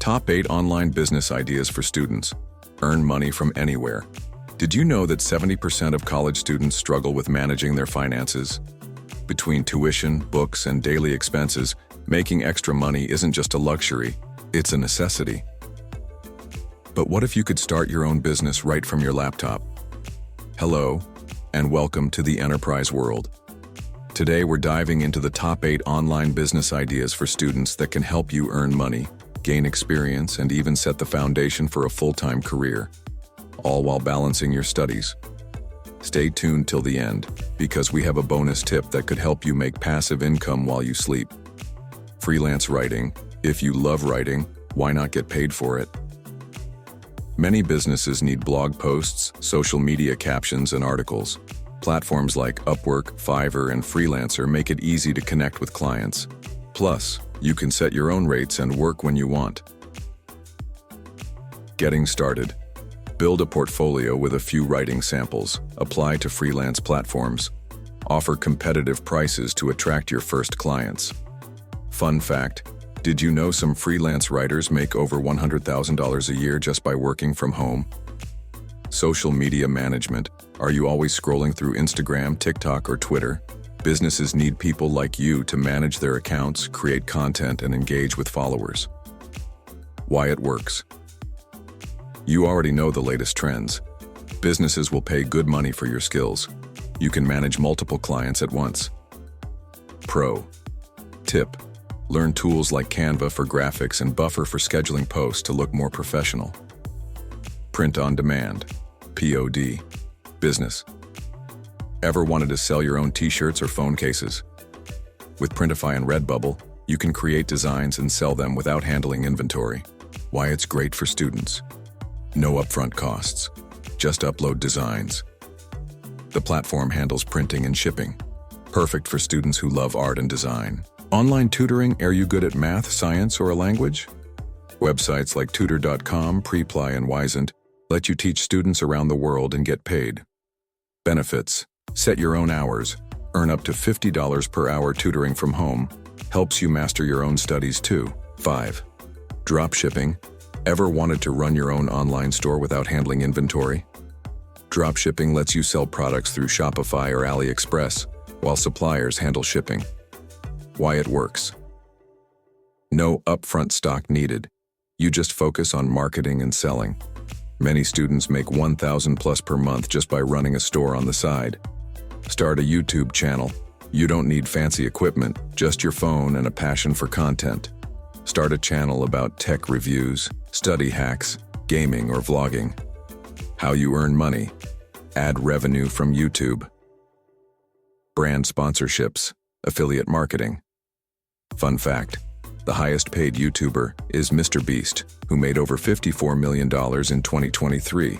Top 8 Online Business Ideas for Students. Earn money from anywhere. Did you know that 70% of college students struggle with managing their finances? Between tuition, books, and daily expenses, making extra money isn't just a luxury, it's a necessity. But what if you could start your own business right from your laptop? Hello, and welcome to the enterprise world. Today we're diving into the top 8 online business ideas for students that can help you earn money, gain experience, and even set the foundation for a full-time career, all while balancing your studies. Stay tuned till the end, because we have a bonus tip that could help you make passive income while you sleep. Freelance writing. If you love writing, why not get paid for it? Many businesses need blog posts, social media captions, and articles. Platforms like Upwork, Fiverr, and Freelancer make it easy to connect with clients. Plus, you can set your own rates and work when you want. Getting started. Build a portfolio with a few writing samples. Apply to freelance platforms. Offer competitive prices to attract your first clients. Fun fact, did you know some freelance writers make over $100,000 a year just by working from home? Social media management. Are you always scrolling through Instagram, TikTok, or Twitter? Businesses need people like you to manage their accounts, create content, and engage with followers. Why it works. You already know the latest trends. Businesses will pay good money for your skills. You can manage multiple clients at once. Pro tip. Learn tools like Canva for graphics and Buffer for scheduling posts to look more professional. Print on demand. POD. Business. Ever wanted to sell your own t-shirts or phone cases? With Printify and Redbubble, you can create designs and sell them without handling inventory. Why it's great for students. No upfront costs. Just upload designs. The platform handles printing and shipping. Perfect for students who love art and design. Online tutoring. Are you good at math, science, or a language? Websites like tutor.com, Preply, and Wisent let you teach students around the world and get paid. Benefits. Set your own hours. Earn up to $50 per hour tutoring from home. Helps you master your own studies too. 5. Drop shipping. Ever wanted to run your own online store without handling inventory? Drop shipping lets you sell products through Shopify or AliExpress, while suppliers handle shipping. Why it works. No upfront stock needed. You just focus on marketing and selling. Many students make $1,000+ per month just by running a store on the side. Start a YouTube channel. You don't need fancy equipment, just your phone and a passion for content. Start a channel about tech reviews, study hacks, gaming, or vlogging. How you earn money. Add revenue from YouTube. Brand sponsorships, affiliate marketing. Fun fact, the highest paid YouTuber is Mr. Beast, who made over $54 million in 2023.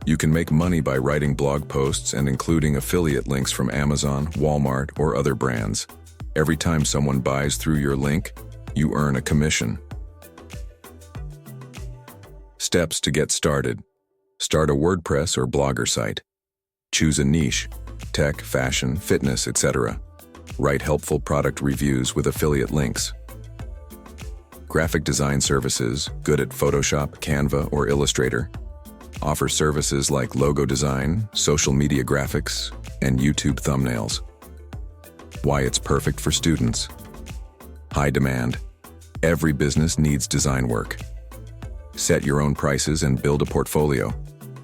You can make money by writing blog posts and including affiliate links from Amazon, Walmart, or other brands. Every time someone buys through your link, you earn a commission. Steps to get started. Start a WordPress or Blogger site. Choose a niche, tech, fashion, fitness, etc. Write helpful product reviews with affiliate links. Graphic design services, good at Photoshop, Canva, or Illustrator. Offer services like logo design, social media graphics, and YouTube thumbnails. Why it's perfect for students. High demand. Every business needs design work. Set your own prices and build a portfolio.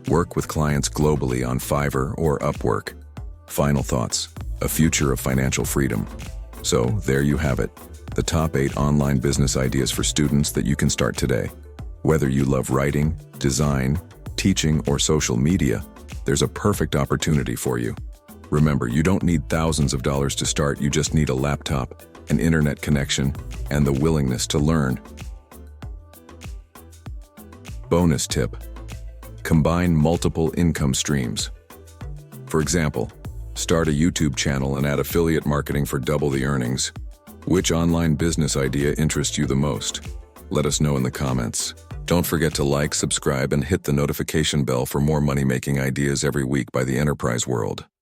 Work with clients globally on Fiverr or Upwork. Final thoughts. A future of financial freedom. So, there you have it. The top 8 online business ideas for students that you can start today. Whether you love writing, design, teaching, or social media, there's a perfect opportunity for you. Remember, you don't need thousands of dollars to start, you just need a laptop, an internet connection, and the willingness to learn. Bonus tip. Combine multiple income streams. For example, start a YouTube channel and add affiliate marketing for double the earnings. Which online business idea interests you the most? Let us know in the comments. Don't forget to like, subscribe, and hit the notification bell for more money-making ideas every week by the enterprise world.